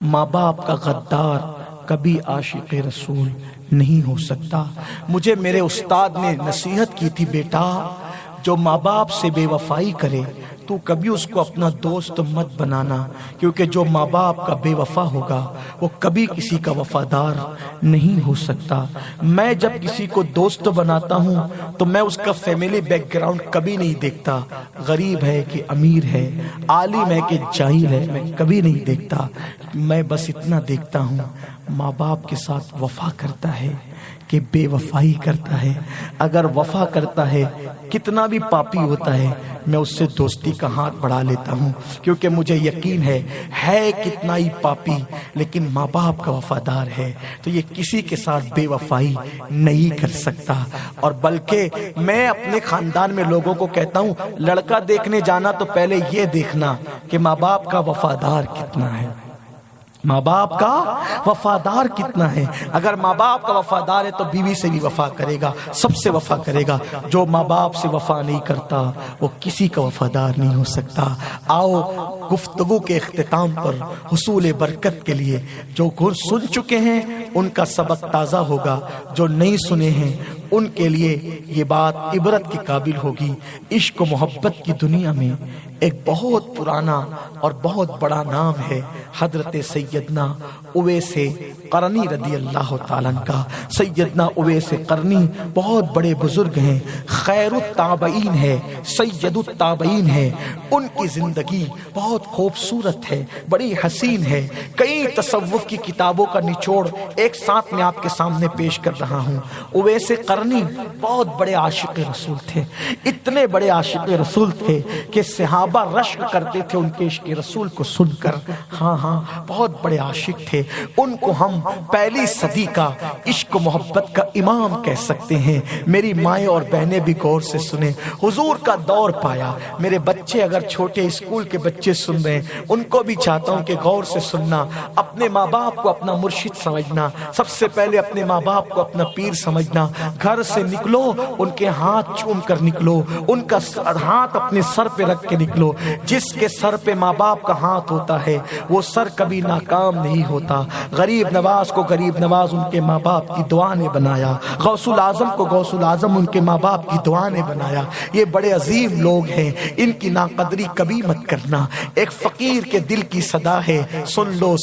ماں باپ کا غدار کبھی عاشق رسول نہیں ہو سکتا۔ مجھے میرے استاد نے نصیحت کی تھی، بیٹا جو ماں باپ سے بے وفائی کرے تو کبھی اس کو اپنا دوست مت بنانا، کیونکہ جو ماں باپ کا بے وفا ہوگا وہ کبھی کسی کا وفادار نہیں ہو سکتا۔ میں جب کسی کو دوست بناتا ہوں تو میں اس کا فیملی بیک گراؤنڈ کبھی نہیں دیکھتا، غریب ہے کہ امیر ہے، عالم ہے کہ جاہل ہے، میں کبھی نہیں دیکھتا۔ میں بس اتنا دیکھتا ہوں ماں باپ کے ساتھ وفا کرتا ہے کہ بے وفائی کرتا ہے۔ اگر وفا کرتا ہے کتنا بھی پاپی ہوتا ہے میں اس سے دوستی کا ہاتھ بڑھا لیتا ہوں، کیونکہ مجھے یقین ہے کتنا ہی پاپی لیکن ماں باپ کا وفادار ہے، تو یہ کسی کے ساتھ بے وفائی نہیں کر سکتا۔ اور بلکہ میں اپنے خاندان میں لوگوں کو کہتا ہوں لڑکا دیکھنے جانا تو پہلے یہ دیکھنا کہ ماں باپ کا وفادار کتنا ہے، ماں باپ کا وفادار کتنا ہے۔ اگر ماں باپ کا وفادار ہے تو بیوی سے بھی وفا کرے گا، سب سے وفا کرے گا۔ جو ماں باپ سے وفا نہیں کرتا وہ کسی کا وفادار نہیں ہو سکتا۔ آؤ گفتگو کے اختتام پر حصول برکت کے لیے جو سن چکے ہیں ان کا سبق تازہ ہوگا، جو نہیں سنے ہیں ان کے لیے یہ بات عبرت کے قابل ہوگی۔ عشق و محبت کی دنیا میں ایک بہت پرانا اور بہت بڑا نام ہے حضرت سیدنا اویس قرنی رضی اللہ تعالیٰ عنہ کا۔ سیدنا اویس قرنی بہت بڑے بزرگ ہیں، خیر التابعین ہے، سید التابعین ہے۔ ان کی زندگی بہت خوبصورت ہے، بڑی حسین ہے۔ کئی تصوف کی کتابوں کا نچوڑ ایک ساتھ میں آپ کے سامنے پیش کر رہا ہوں۔ اویس قرنی بہت بڑے عاشق رسول تھے، اتنے بڑے عاشق رسول تھے کہ صحابہ رشک کرتے تھے ان کے عشق رسول کو سن کر۔ ہاں بہت بڑے عاشق تھے۔ ان کو ہم پہلی صدی کا عشق و محبت کا امام کہہ سکتے ہیں۔ میری مائیں اور بہنیں بھی غور سے سنیں، حضور کا دور پایا۔ میرے بچے اگر چھوٹے اسکول کے بچے سن رہے ہیں ان کو بھی چاہتا ہوں کہ غور سے سننا، اپنے ماں باپ کو اپنا مرشد سمجھنا، سب سے پہلے اپنے ماں باپ کو اپنا پیر سمجھنا۔ گھر سے نکلو ان کے ہاتھ چوم کر نکلو، ان کا ہاتھ اپنے سر پہ رکھ کے نکلو۔ جس کے سر پہ ماں باپ کا ہاتھ ہوتا ہے وہ سر کبھی ناکام نہیں ہوتا۔ غریب نواز کو غریب نواز ان کے ماں باپ کی دعا نے بنایا، غوث العظم کو غوث العظم ان کے ماں باپ کی دعا نے بنایا۔ یہ بڑے عظیم لوگ ہیں، ان کی ناقدری کبھی مت کرنا۔ ایک فقیر کے دل کی صدا ہے، سن لو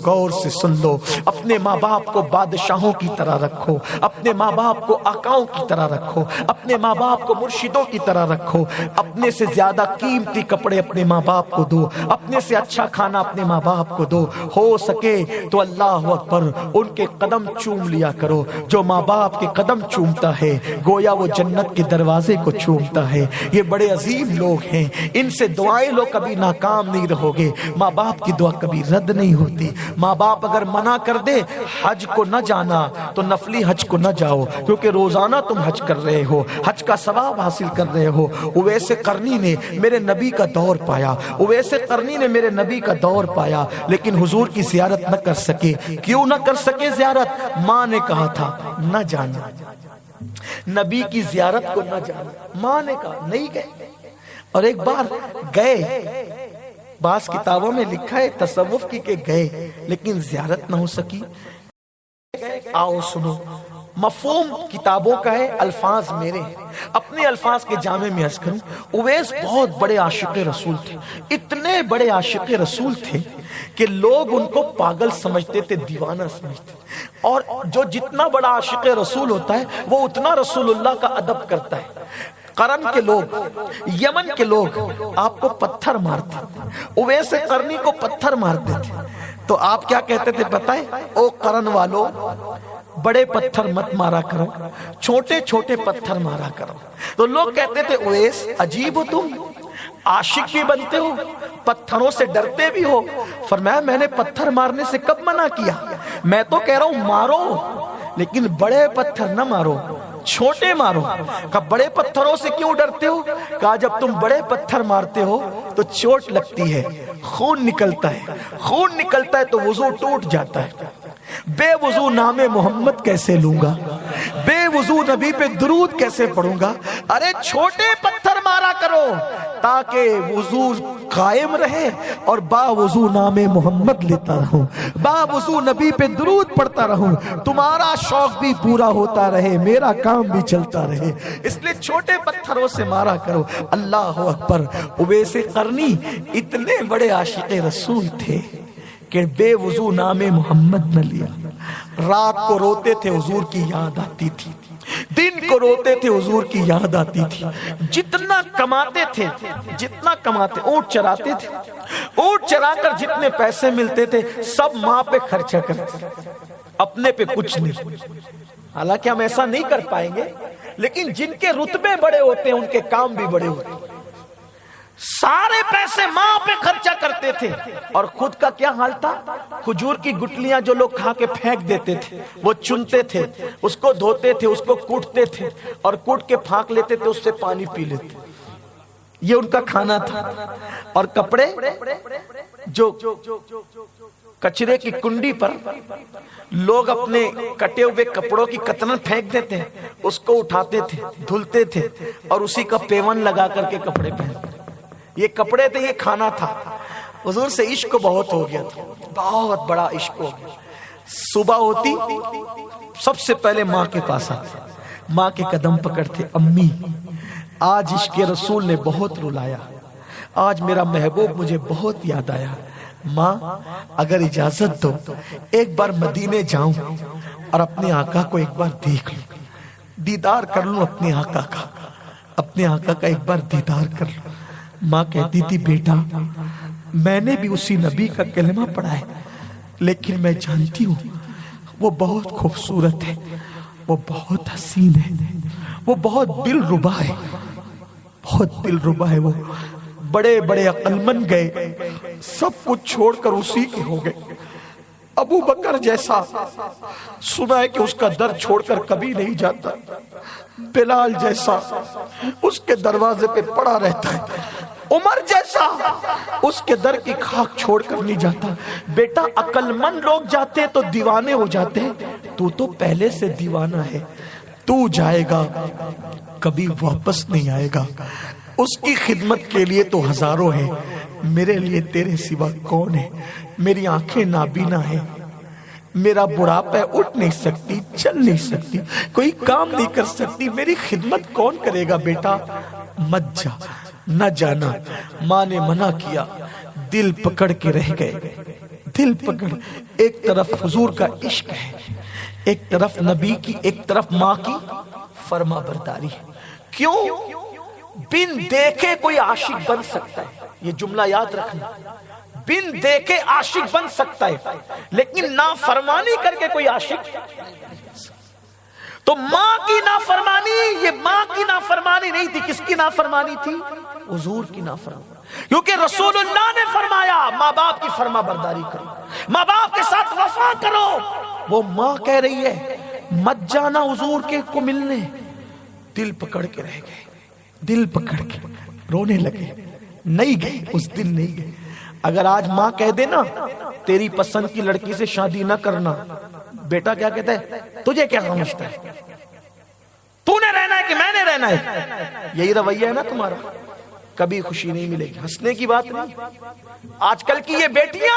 غور سے سن لو۔ اپنے ماں باپ کو بادشاہوں کی طرح رکھو، اپنے ماں باپ کو آقاؤں کی طرح رکھو، اپنے ماں باپ کو مرشدوں کی طرح رکھو۔ اپنے سے زیادہ قیمتی کپڑے اپنے ماں باپ کو دو، اپنے سے اچھا کھانا اپنے ماں باپ کو دو۔ ہو سکے تو اللہ اکبر ان کے قدم چوم لیا کرو۔ جو ماں باپ کے قدم چومتا ہے گویا وہ جنت کے دروازے کو چومتا ہے۔ یہ بڑے عظیم لوگ ہیں، ان سے دعائیں لو، کبھی ناکام نہیں رہو گے۔ ماں باپ کی دعا کبھی رد نہیں ہوتی۔ ماں باپ اگر منع کر دے حج کو نہ جانا تو نفلی حج کو نہ جاؤ، کیونکہ روزانہ تم حج کر رہے ہو، حج کا ثواب حاصل کر رہے ہو۔ اویس قرنی نے میرے نبی کا دور پایا، اویس قرنی نے میرے نبی کا دور پایا، لیکن حضور کی زیارت نہ کر سکے۔ کیوں نہ کر سکے زیارت؟ ماں نے کہا تھا نہ جانا، نبی کی زیارت کو نہ جانا، ماں نے کہا نہیں گئے۔ اور ایک بار گئے، بعض کتابوں میں لکھا ہے تصوف کی کہ گئے لیکن زیارت نہ ہو سکی۔ آؤ سنو، مفہوم کتابوں کا ہے، الفاظ میرے ہیں، اپنے الفاظ کے جامع میں عرض کروں۔ اویس بہت بڑے عاشق رسول تھے، اتنے بڑے عاشق رسول تھے کہ لوگ ان کو پاگل سمجھتے تھے، دیوانہ سمجھتے تھے۔ اور جو جتنا بڑا عاشق رسول ہوتا ہے وہ اتنا رسول اللہ کا ادب کرتا ہے۔ قرن کے لوگ، یمن کے لوگ آپ کو پتھر مارتے تھے، اویس قرنی کو پتھر مارتے تھے، تو آپ کیا کہتے تھے پتہ ہے؟ او قرن والو، بڑے پتھر مت مارا کرو، چھوٹے چھوٹے پتھر مارا کرو۔ تو لوگ کہتے تھے اویس عجیب ہو تم، عاشق بھی بنتے ہو، پتھروں سے ڈرتے بھی ہو۔ فرمایا میں نے پتھر مارنے سے کب منع کیا؟ میں تو کہہ رہا ہوں مارو، لیکن بڑے پتھر نہ مارو، چھوٹے مارو۔ کہا بڑے پتھروں سے کیوں ڈرتے ہو؟ کہا جب تم بڑے پتھر مارتے ہو تو چوٹ لگتی ہے، خون نکلتا ہے، خون نکلتا ہے تو وضو ٹوٹ جاتا ہے۔ بے وضو نام محمد کیسے لوں گا؟ بے وضو نبی پہ درود کیسے پڑھوں گا؟ ارے چھوٹے پتھر مارا کرو تاکہ وضو قائم رہے اور با وضو نام محمد لیتا رہوں، با وضو نبی پہ درود پڑھتا رہوں، تمہارا شوق بھی پورا ہوتا رہے، میرا کام بھی چلتا رہے۔ اس لیے چھوٹے پتھروں سے مارا کرو۔ اللہ اکبر۔ اویس قرنی اتنے بڑے عاشق رسول تھے کہ بے وضو نام محمد نہ لیا۔ رات کو روتے تھے، حضور کی یاد آتی تھی، دن کو روتے تھے، حضور کی یاد آتی تھی۔ جتنا کماتے تھے، اونٹ چراتے تھے، اونٹ چرا کر جتنے پیسے ملتے تھے سب ماں پہ خرچہ کرتے، اپنے پہ کچھ نہیں۔ حالانکہ ہم ایسا نہیں کر پائیں گے، لیکن جن کے رتبے بڑے ہوتے ہیں ان کے کام بھی بڑے ہوتے ہیں۔ سارے پیسے ماں پہ خرچہ کرتے تھے اور خود کا کیا حال تھا؟ کھجور کی گٹلیاں جو لوگ کھا کے پھینک دیتے تھے وہ چنتے تھے، اس کو دھوتے تھے، اس کو کوٹتے تھے اور کوٹ کے پھانک لیتے تھے، اس سے پانی پی لیتے۔ یہ ان کا کھانا تھا۔ اور کپڑے جو کچرے کی کنڈی پر لوگ اپنے کٹے ہوئے کپڑوں کی کترن پھینک دیتے ہیں، اس کو اٹھاتے تھے، دھلتے تھے اور اسی کا پیون لگا کر کے کپڑے پہنتے۔ یہ کپڑے تھے، یہ کھانا تھا۔ حضور سے عشق بہت ہو گیا تھا، بہت بڑا عشق ہو گیا۔ صبح ہوتی سب سے پہلے ماں کے پاس آتے، ماں کے قدم پکڑتے، امی آج عشق رسول نے بہت رلایا، آج میرا محبوب مجھے بہت یاد آیا، ماں اگر اجازت دو ایک بار مدینے جاؤں اور اپنے آقا کو ایک بار دیکھ لوں، دیدار کر لوں اپنے آقا کا، اپنے آقا کا ایک بار دیدار کر لوں۔ ماں کہتی تھی بیٹا میں نے بھی اسی نبی کا کلمہ پڑھا ہے، لیکن میں جانتی ہوں وہ بہت خوبصورت ہے، وہ بہت حسین ہے، وہ بہت دلربا ہے، بہت دلربا ہے۔ وہ بڑے بڑے عقلمند گئے، سب کچھ چھوڑ کر اسی کے ہو گئے۔ ابو بکر جیسا سنا ہے کہ اس کا در چھوڑ کر کبھی نہیں جاتا، بلال جیسا اس کے دروازے پہ پڑا رہتا ہے، عمر جیسا اس کے در کی خاک چھوڑ کر نہیں جاتا۔ بیٹا عقل مند لوگ جاتے تو دیوانے ہو جاتے ہیں، تو پہلے سے دیوانہ ہے، تو جائے گا کبھی واپس نہیں آئے گا۔ اس کی خدمت کے لیے تو ہزاروں ہیں، میرے لیے تیرے سوا کون ہے؟ میری آنکھیں نابینا ہیں، میرا بڑھاپا اٹھ نہیں سکتی، چل نہیں سکتی، کوئی کام نہیں کر سکتی، میری خدمت کون کرے گا؟ بیٹا مت جا، نہ جانا۔ ماں نے منع کیا، دل پکڑ کے رہ گئے، دل پکڑ۔ ایک طرف حضور کا عشق ہے، ایک طرف نبی کی، ایک طرف ماں کی فرما برداری ہے۔ کیوں؟ بن دیکھے کوئی عاشق بن سکتا ہے، یہ جملہ یاد رکھنا، بن دیکھے عاشق بن سکتا ہے، لیکن نافرمانی کر کے کوئی عاشق۔ تو ماں کی نافرمانی، یہ ماں کی نافرمانی نہیں تھی، کس کی نافرمانی تھی؟ حضور کی نافرمانی، کیونکہ رسول اللہ نے فرمایا ماں باپ کی فرما برداری کرو، ماں باپ کے ساتھ وفا کرو۔ وہ ماں کہہ رہی ہے مت جانا حضور کے کو ملنے، دل پکڑ کے رہ گئے، دل پکڑ کے رونے لگے، نہیں گئے، اس دن نہیں گئے۔ اگر آج ماں کہہ دے نا تیری پسند کی لڑکی سے شادی نہ کرنا، بیٹا کیا کہتا ہے؟ تجھے کیا سمجھتا ہے؟ تو نے رہنا ہے کہ میں نے رہنا ہے؟ یہی رویہ ہے نا تمہارا، کبھی خوشی نہیں ملے گی۔ ہنسنے کی بات نہیں۔ آج کل کی یہ بیٹیاں،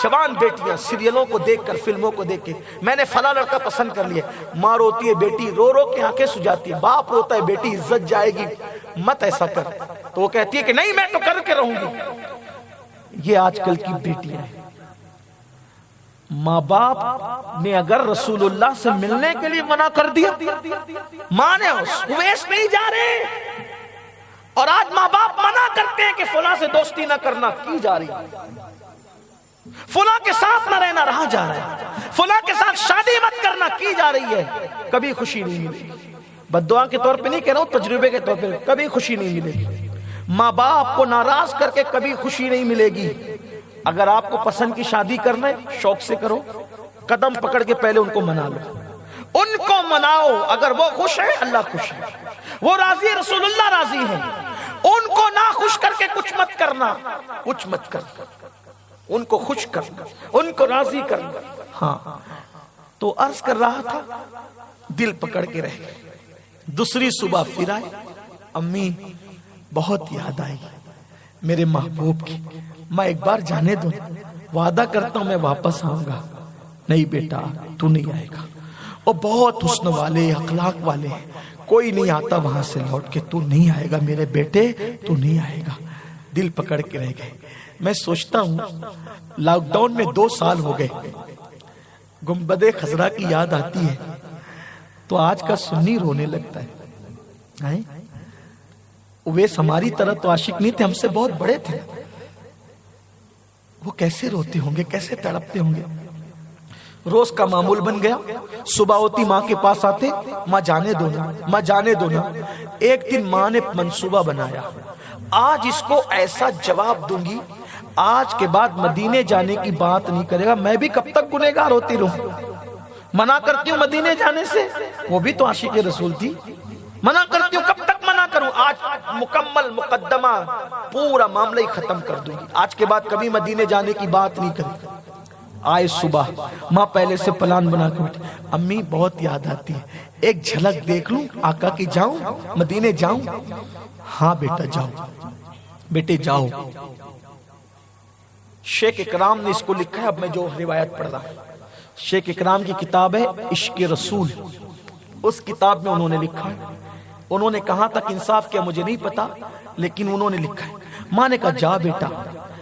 جوان بیٹیاں سیریلوں کو دیکھ کر، فلموں کو دیکھ کے میں نے فلاں لڑکا پسند کر لیا، ماں روتی ہے، بیٹی رو رو کے آنکھیں سجاتی ہے، باپ روتا ہے بیٹی عزت جائے گی، مت ایسا کر، تو وہ کہتی ہے کہ نہیں میں تو کر کے رہوں گی۔ یہ آج کل کی بیٹیاں ہیں۔ ماں باپ نے اگر رسول اللہ سے ملنے کے لیے منع کر دیا، ماں نے اویس نہیں جا رہے، اور آج ماں باپ منع کرتے ہیں کہ فلاں سے دوستی نہ کرنا، کی جا رہی ہے، فلاں کے ساتھ نہ رہنا، رہا جا رہا ہے، فلاں کے ساتھ شادی مت کرنا، کی جا رہی ہے، کبھی خوشی نہیں ملے گی۔ بد دعا کے طور پہ نہیں کہہ رہا ہوں، تجربے کے طور پہ، کبھی خوشی نہیں ملے گی۔ ماں باپ کو ناراض کر کے کبھی خوشی نہیں ملے گی۔ اگر آپ کو پسند کی شادی کرنا ہے شوق سے کرو، قدم پکڑ کے پہلے ان کو منا لو، ان کو مناؤ، اگر وہ خوش ہے اللہ خوش ہے، وہ راضی ہے رسول اللہ راضی ہے، ان کو نہ خوش کر کے کچھ مت کرنا، کچھ مت کرنا، ان کو خوش کرنا، ان کو راضی کرنا۔ ہاں تو عرض کر رہا تھا دل پکڑ کے رہ گئے. دوسری صبح پھر آئے, امی بہت یاد آئی میرے محبوب کی, میں ایک بار جانے دو, وعدہ کرتا ہوں میں واپس آؤں گا. نہیں بیٹا تو نہیں آئے گا, وہ بہت حسن والے اخلاق والے ہیں, کوئی نہیں آتا وہاں سے لوٹ کے, تو نہیں آئے گا میرے بیٹے, تو نہیں آئے گا. دل پکڑ کے رہ گئے. میں سوچتا ہوں لاک ڈاؤن میں 2 سال ہو گئے, گنبد خضرا کی یاد آتی ہے تو آج کا سنی رونے لگتا ہے. اویس ہماری طرح تو عاشق نہیں تھے, ہم سے بہت بڑے تھے, وہ کیسے روتے ہوں گے, کیسے تڑپتے ہوں گے. روز کا معمول بن گیا, صبح ہوتی ماں کے پاس آتے, ماں جانے دو نا, ماں جانے دو نا. ایک دن ماں نے منصوبہ بنایا, آج اس کو ایسا جواب دوں گی, آج کے بعد مدینے جانے کی بات نہیں کرے گا. میں بھی کب تک گنہگار ہوتی رہوں, منع کرتی ہوں مدینے جانے سے, وہ بھی تو عاشق رسول تھی. منع کرتی ہوں, کب تک منع کروں, آج مکمل مقدمہ پورا معاملہ ہی ختم کر دوں گی, آج کے بعد کبھی مدینے جانے کی بات نہیں کرے. آئے صبح, ماں پہلے سے پلان بنا کے بیٹھی, امی بہت یاد آتی ہے, ایک جھلک دیکھ لوں آقا کی, جاؤں مدینے جاؤں. ہاں بیٹا جاؤ, بیٹے جاؤ. شیخ اکرام نے اس کو لکھا ہے, اب میں جو روایت پڑھ رہا ہوں, شیخ اکرام کی کتاب ہے عشق رسول, اس کتاب میں انہوں نے لکھا ہے, انہوں نے کہاں تک انصاف کیا مجھے نہیں پتا, لیکن انہوں نے لکھا ہے. ماں نے کہا جا بیٹا,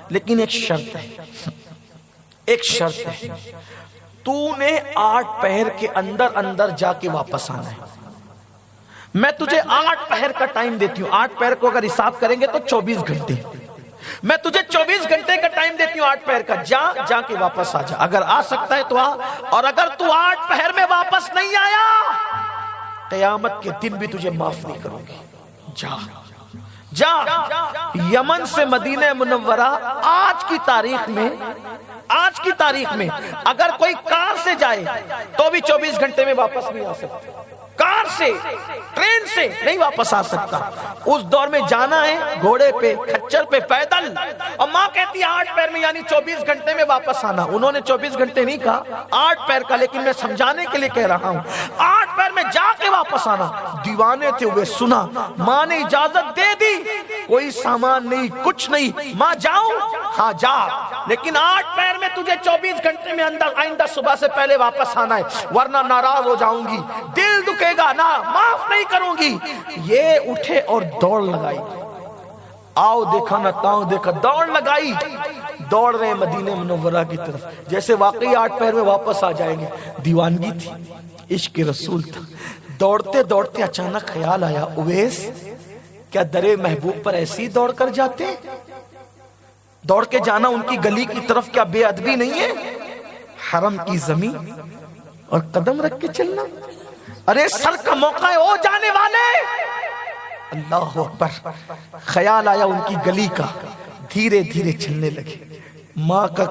لیکن ایک شرط ہے, ایک شرط ہے, تو نے 8 پہر کے اندر اندر جا کے واپس آنا ہے. میں تجھے 8 پہر کا ٹائم دیتی ہوں, 8 پہر کو اگر حساب کریں گے تو 24 گھنٹے, میں تجھے 24 گھنٹے کا ٹائم دیتی ہوں 8 پہر کا, جا کے واپس آ جا. اگر آ سکتا ہے تو آ, اور اگر تو 8 پہر میں واپس نہیں آیا, قیامت کے دن بھی تجھے معاف نہیں کروں گی. جا جا. یمن سے مدینہ منورہ آج کی تاریخ میں اگر کوئی کار سے جائے تو بھی 24 گھنٹے میں واپس نہیں آ سکتا, کار سے ٹرین سے نہیں واپس آ سکتا. اس دور میں جانا ہے گھوڑے پہ, کھچر پہ, پیدل, اور ماں کہتی ہے 8 پیر میں یعنی 24 گھنٹے میں واپس آنا. انہوں نے 24 گھنٹے نہیں کہا, 8 پیر کا, لیکن میں سمجھانے کے لیے کہہ رہا ہوں 8 پیر میں جا کے واپس آنا. دیوانے تھے وہ, سنا, ماں نے اجازت دے دی, کوئی سامان نہیں, کچھ نہیں, ماں جاؤں, ہاں جا, لیکن 8 پیر میں تجھے 24 گھنٹے میں آئندہ صبح سے پہلے واپس آنا ہے, ورنہ ناراض ہو جاؤں گی, دل دکھے گا نا, معاف نہیں کروں گی. یہ اٹھے اور دوڑ لگائی, آؤ دیکھا نہ تاؤ دیکھا, دوڑ لگائی, دوڑ رہے مدینہ منورہ کی طرف, جیسے واقعی 8 پیر میں واپس آ جائیں گے. دیوانگی تھی, عشق رسول تھا. دوڑتے دوڑتے اچانک خیال آیا, اویس کیا درے محبوب پر ایسی دوڑ کر جاتے, دوڑ کے جانا ان کی گلی کی طرف کیا بے ادبی نہیں ہے, حرم کی زمین اور قدم رکھ کے چلنا, ارے سر کا موقع ہے او جانے والے. اللہ اکبر. خیال آیا ان کی گلی کا, دھیرے دھیرے چلنے لگے. ماں کا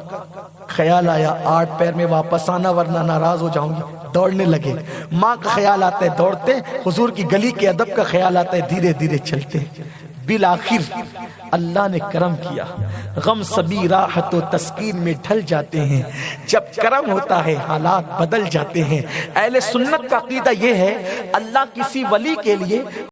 خیال آیا 8 پیر میں واپس آنا ورنہ ناراض ہو جاؤں گی, دوڑنے لگے. ماں کا خیال آتا ہے دوڑتے, حضور کی گلی کے ادب کا خیال آتا ہے دھیرے دھیرے چلتے. بالآخر اللہ نے کرم کیا, غم سبھی راحت و تسکین میں ڈھل جاتے ہیں, جب کرم ہوتا ہے حالات بدل جاتے ہیں. اہل سنت کا عقیدہ یہ ہے, اللہ کسی ولی کے لیے